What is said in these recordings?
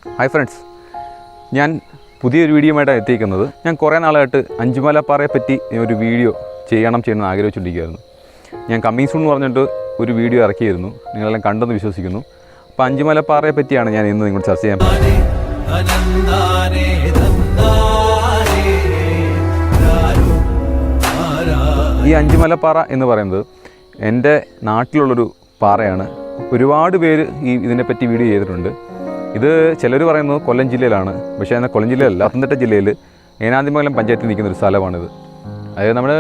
Hi friends, ഞാൻ പുതിയൊരു വീഡിയോയുമായിട്ടാണ് എത്തിയിരിക്കുന്നത്. ഞാൻ കുറേ നാളായിട്ട് അഞ്ചുമലപ്പാറയെ പറ്റി ഒരു വീഡിയോ ചെയ്യണമെന്ന് ആഗ്രഹിച്ചുകൊണ്ടിരിക്കുകയായിരുന്നു. ഞാൻ കമ്മിങ് സൂൺ എന്ന് പറഞ്ഞിട്ട് ഒരു വീഡിയോ ഇറക്കിയിരുന്നു, നിങ്ങളെല്ലാം കണ്ടെന്ന് വിശ്വസിക്കുന്നു. അപ്പോൾ അഞ്ചുമലപ്പാറയെ പറ്റിയാണ് ഞാൻ ഇന്ന് നിങ്ങൾ ചർച്ച ചെയ്യാൻ പോകുന്നത്. ഈ അഞ്ചുമലപ്പാറ എന്ന് പറയുന്നത് എൻ്റെ നാട്ടിലുള്ളൊരു പാറയാണ്. ഒരുപാട് പേര് ഇതിനെപ്പറ്റി വീഡിയോ ചെയ്തിട്ടുണ്ട്. ഇത് ചിലർ പറയുന്നത് കൊല്ലം ജില്ലയിലാണ്, പക്ഷേ എന്നാൽ കൊല്ലം ജില്ലയിലല്ല, പത്തനംതിട്ട ജില്ലയിൽ ഏനാദിമംഗലം പഞ്ചായത്തിൽ നിൽക്കുന്നൊരു സ്ഥലമാണിത്. അതായത് നമ്മൾ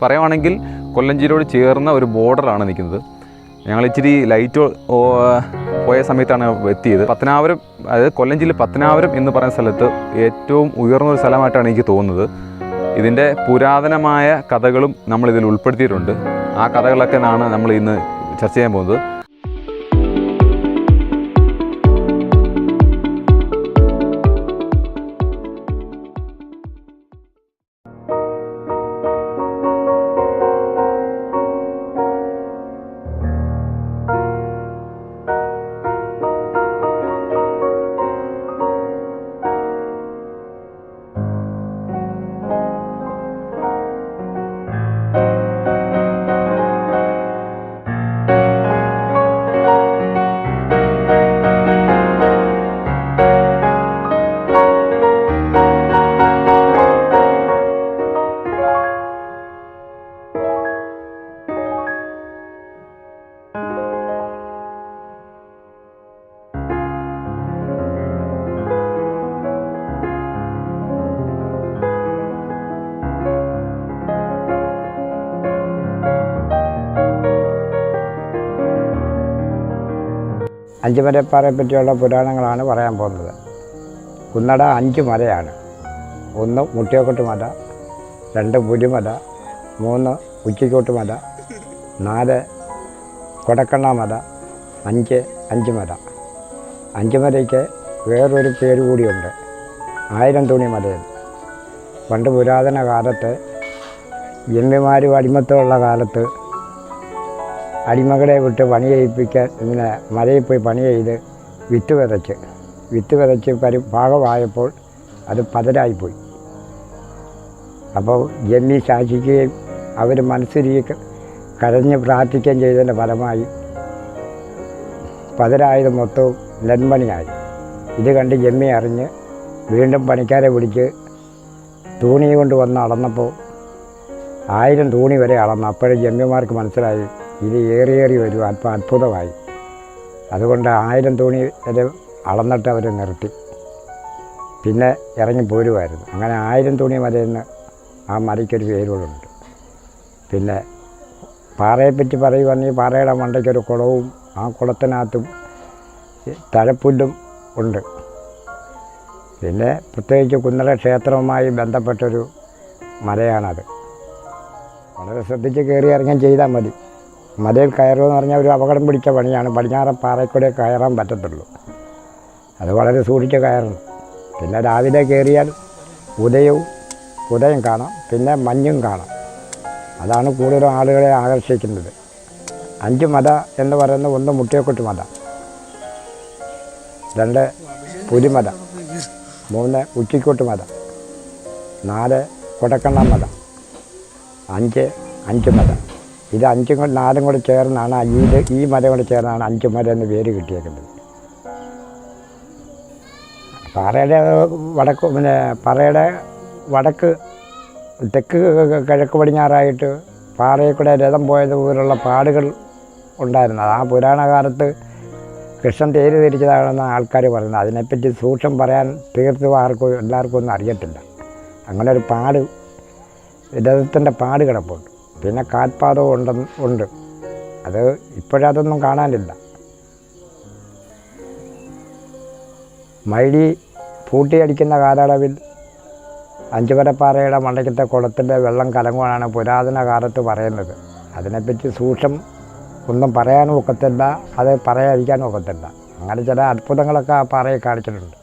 പറയുവാണെങ്കിൽ കൊല്ലം ജില്ലയോട് ചേർന്ന ഒരു ബോർഡറാണ് നിൽക്കുന്നത്. ഞങ്ങൾ ഇച്ചിരി ലൈറ്റ് പോയ സമയത്താണ് എത്തിയത്. പത്തനാപുരം, അതായത് കൊല്ലം ജില്ല പത്തനാപുരം എന്ന് പറയുന്ന സ്ഥലത്ത് ഏറ്റവും ഉയർന്നൊരു സ്ഥലമായിട്ടാണ് എനിക്ക് തോന്നുന്നത്. ഇതിൻ്റെ പുരാതനമായ കഥകളും നമ്മളിതിൽ ഉൾപ്പെടുത്തിയിട്ടുണ്ട്. ആ കഥകളൊക്കെ നമ്മൾ ഇന്ന് ചർച്ച ചെയ്യാൻ പോകുന്നത്. അഞ്ചുമലപ്പാറയെ പറ്റിയുള്ള പുരാണങ്ങളാണ് പറയാൻ പോകുന്നത്. കുന്നട 5 മലയാണ്. 1 മുട്ടിയക്കോട്ട് മല, 2 പുലിമല, 3 ഉച്ചിക്കോട്ട് മല, 4 കൊടക്കണ്ണ മല, 5 അഞ്ചുമല. അഞ്ചുമലയ്ക്ക് വേറൊരു പേര് കൂടിയുണ്ട്, 1000 തുണി മലയിൽ. പണ്ട് പുരാതന കാലത്ത് ജന്മിമാരും അടിമത്തമുള്ള കാലത്ത് അടിമകളെ വിട്ട് പണി ചെയ്യിപ്പിക്കാൻ ഇങ്ങനെ മലയിൽ പോയി പണി ചെയ്ത് വിത്ത് വിതച്ച് പാകമായപ്പോൾ അത് പതരായിപ്പോയി. അപ്പോൾ ജന്മി ശാസിക്കുകയും അവർ മനസ്സിരിക്കെ കരഞ്ഞ് പ്രാർത്ഥിക്കുകയും ചെയ്തതിൻ്റെ ഫലമായി പതരായത് മൊത്തവും നെന്മണിയായി. ഇത് കണ്ട് ജന്മി അറിഞ്ഞ് വീണ്ടും പണിക്കാരെ പിടിച്ച് തൂണി കൊണ്ട് വന്ന് അളന്നപ്പോൾ 1000 തൂണി വരെ അളന്നു. അപ്പോഴും ജന്മിമാർക്ക് മനസ്സിലായി ഇത് ഏറി വരും, അല്പം അത്ഭുതമായി. അതുകൊണ്ട് 1000 തൂണി വരെ അളന്നിട്ട് അവർ നിർത്തി, പിന്നെ ഇറങ്ങി പോരുമായിരുന്നു. അങ്ങനെ 1000 തൂണി മലയിൽ നിന്ന് ആ മലയ്ക്കൊരു പേരുകളുണ്ട്. പിന്നെ പാറയെപ്പറ്റി പറയുകയാണെങ്കിൽ പാറയുടെ മണ്ടയ്ക്കൊരു കുളവും ആ കുളത്തിനകത്തും തഴപ്പുല്ലും ഉണ്ട്. പിന്നെ പ്രത്യേകിച്ച് കുന്നട ക്ഷേത്രവുമായി ബന്ധപ്പെട്ടൊരു മലയാണത്. വളരെ ശ്രദ്ധിച്ച് കയറി ഇറങ്ങാൻ ചെയ്താൽ മതി. മലയിൽ കയറുമെന്ന് പറഞ്ഞാൽ ഒരു അപകടം പിടിച്ച പണിയാണ്. പടിഞ്ഞാറൻ പാറയ്ക്കൂടെ കയറാൻ പറ്റത്തുള്ളൂ. അത് വളരെ സൂക്ഷിച്ച് കയറണം. പിന്നെ രാവിലെ കയറിയാൽ ഉദയം കാണാം, പിന്നെ മഞ്ഞും കാണാം. അതാണ് കൂടുതലും ആളുകളെ ആകർഷിക്കുന്നത്. 5 മല എന്ന് പറയുന്നത് 1 മുട്ടിയക്കൊട്ട് മല, 2 പുലിമല, 3 ഉച്ചിക്കോട്ട് മല, 4 കൊടക്കണ്ണ മല, 5 അഞ്ചുമല. ഇത് 5 4 കൂടെ ചേർന്നാണ് ഈ മല കൂടെ ചേർന്നാണ് 5 മല എന്ന് പേര് കിട്ടിയേക്കുന്നത്. പാറയുടെ വടക്ക് തെക്ക് കിഴക്ക് പടിഞ്ഞാറായിട്ട് പാറയിൽ കൂടെ രഥം പോയത് പോലുള്ള പാടുകൾ ഉണ്ടായിരുന്നു. ആ പുരാണ കാലത്ത് കൃഷ്ണൻ തേര് തിരിച്ചതാണെന്ന് ആൾക്കാർ പറയുന്നത്. അതിനെപ്പറ്റി സൂക്ഷ്മം പറയാൻ തീർത്തും എല്ലാവർക്കും ഒന്നും അറിയത്തില്ല. അങ്ങനെ ഒരു പാട്, രഥത്തിൻ്റെ പാട് കിടപ്പുണ്ട്. പിന്നെ കാൽപാദവും ഉണ്ട്. അത് ഇപ്പോഴതൊന്നും കാണാനില്ല. മൈലി പൂട്ടിയടിക്കുന്ന കാലയളവിൽ അഞ്ചുമലപ്പാറയുടെ മണ്ടയ്ക്കത്തെ കുളത്തിൻ്റെ വെള്ളം കലങ്ങുവാനാണ് പുരാതന കാലത്ത് പറയുന്നത്. അതിനെപ്പറ്റി സൂക്ഷ്മം ഒന്നും പറയാനും ഒക്കത്തില്ല, അത് പറയാതിരിക്കാനും ഒക്കത്തില്ല. അങ്ങനെ ചില അത്ഭുതങ്ങളൊക്കെ ആ പാറയെ കാണിച്ചിട്ടുണ്ട്.